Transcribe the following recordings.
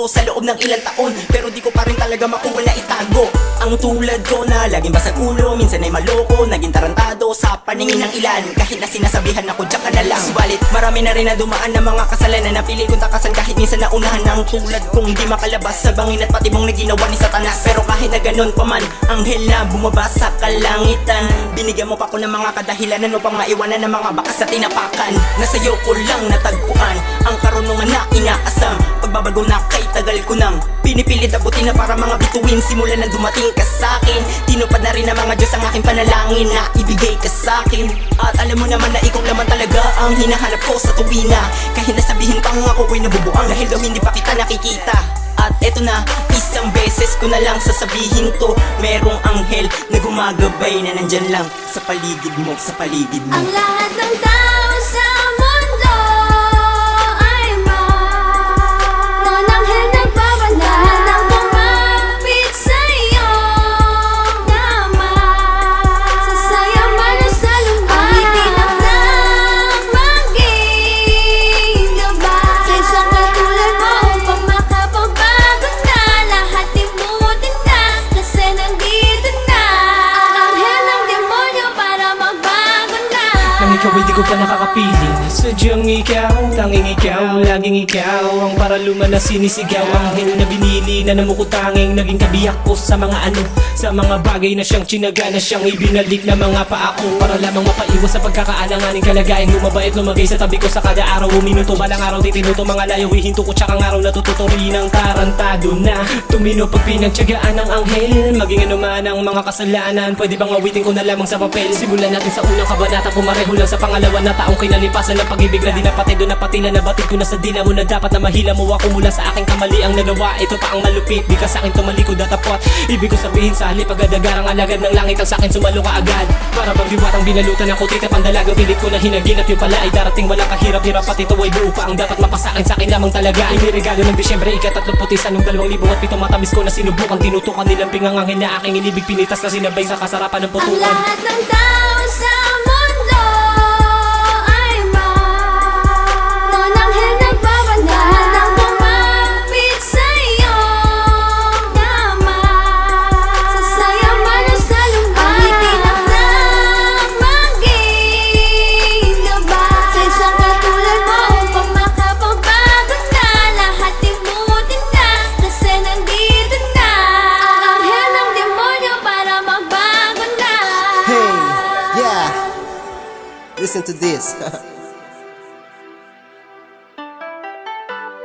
nagbago sa loob ng ilang taon, pero di ko pa rin talaga makuha na itago ang tulad ko na laging basag ulo, minsan ay maloko, naging tarantado sa paningin ng ilan. Kahit na sinasabihan ako, diyan ka na lang. Subalit, marami na rin na dumaan ng mga kasalanan na pili kong takasan kahit minsan naunahan ng tulad kong di makalabas sa bangin at patibong na ginawa ni Satanas. Pero kahit na ganun pa man, anghel na bumaba sa kalangitan, binigyan mo pa ko ng mga kadahilanan upang maiwanan ng mga bakas sa tinapakan. Nasa'yo ko lang natagpuan ang karunungan na inaasam. Pagbabago na kay tagal ko nang pinipilit abutin na para mga bituin. Simula na dumating ka sa'kin, tinupad na rin ng mga Diyos ang aking panalangin na ibigay ka sa'kin. At alam mo naman na ikaw naman talaga ang hinahanap ko sa tuwina. Kahit nasabihin pang ako ay nabubuang dahil daw hindi pa kita nakikita. At eto na, isang beses ko na lang sasabihin to, merong anghel na gumagabay na nandyan lang sa paligid mo, sa paligid mo. Ang lahat ng tao sa mundo ay noon anghel nagbabanal nang kumapit sa'yo naman. Sa saya man o sa lumba, ang itinap ng maging gabay sa isang katulad mo upang makapagbago na. Lahat imutin na kasi nandito na ang anghel ng demonyo para magbago na. Nang ikaw ay di ko pa nakakapiling, sadyang ikaw, tanging ikaw, laging ikaw ang paraluman na sinisigaw. Anghel na binili na namukutanging naging kabiyak ko sa mga sa mga bagay na siyang tsinaga na siyang ibinalik na mga paa ko, para lamang mapaiwas sa pagkakaalanganing kalagayan. Lumabait lumagay sa tabi ko sa kada araw o minuto, balang araw di tinuto mga layo, hihinto ko tsakang araw na tututurin ng tarantado na tumino pag pinagtyagaan ng anghel. Maging ano man ang mga kasalanan, pwede bang awitin ko na lamang sa papel. Simulan natin sa unang kabanata, pumareho lang sa pangalawa na taong kinalipasan ng pag-ibig na di napatid o napatila. Nabatid ko na sa dila mo na dapat na mahila mo ako mula sa aking kamali ang nagawa. Ito pa ang malupit, di ka sa akin tumalikod at tapot. Ibig ko sabihin sa halip agad-agarang alagad ng langit ang sa akin sumalo ka agad. Para bang diwatang binalutan ng kutit at pandalagang pilit ko na hinagin at yung pala ay darating walang kahirap-hirap at ito ay buo pa ang dapat mapasakin sa akin lamang talaga. Iniregalo ng Disyembre, ika-30 nung 2007 matamis ko na sinubukan, tinutukan nilamping ang angin na aking inibig, pinitas na sinabay sa kasarapan ng Ang putukan. lahat ng tao sa mundo ay noon anghel nagbabanal nang kumapit sa'yo naman. Sa saya man o sa lumba, ang itinap ng maging gabay sa isang katulad mo upang makapagbago na. Lahat imutin na kasi nandito na ang anghel ng demonyo para magbago na. Hey, yeah. Listen to this.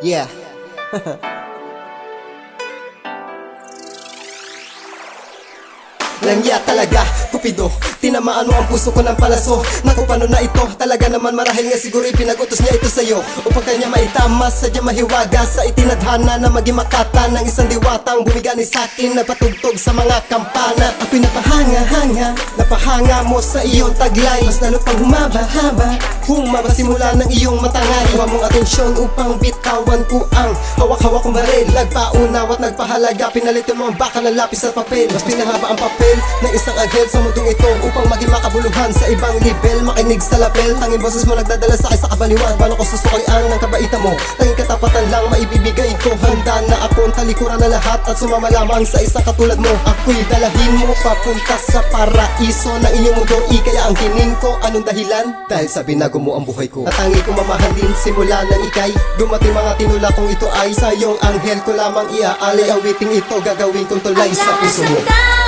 Yeah. Langya talaga, Cupido, tinamaan mo ang puso ko ng palaso. Naku, paano na ito? Talaga naman marahil nga siguro ipinag-utos niya ito sa'yo upang kanya maitama, sadya mahiwaga sa itinadhana na maging makata ng isang diwatang bumigani sa'kin, nagpatugtog sa mga kampana. Ako'y napahanga-hanga, napahanga mo sa iyong taglay, mas lalo pang humaba-haba, humaba simula ng iyong matangay. Iwa mong atensyon upang bitawan ko ang hawak-hawak kong baril. Nagpaunaw at nagpahalaga, pinalitin mo ang baka ng lapis at papel. Mas pinahaba ang papel ng isang anghel sa mundong ito upang maging makabuluhan sa ibang level. Makinig sa lapel, tanging boses mo nagdadala sa akin sa kabaliwan. Paano ko susukayan ng kabaitan mo? Tanging katapatan lang maibibigay ko. Handa na akong talikuran na lahat at sumama lamang sa isang katulad mo. Ako'y dalahin mo papunta sa paraiso ng inyong mundo. Kaya ang kining ko, anong dahilan? Dahil sa binago mo ang buhay ko. At tangi ko mamahalin simula ng ikay dumating mga tinula kong ito ay sa iyong anghel ko lamang iaalay. Ang witing ito gagawin kong tulay Ang sa lahat puso ng mo. tao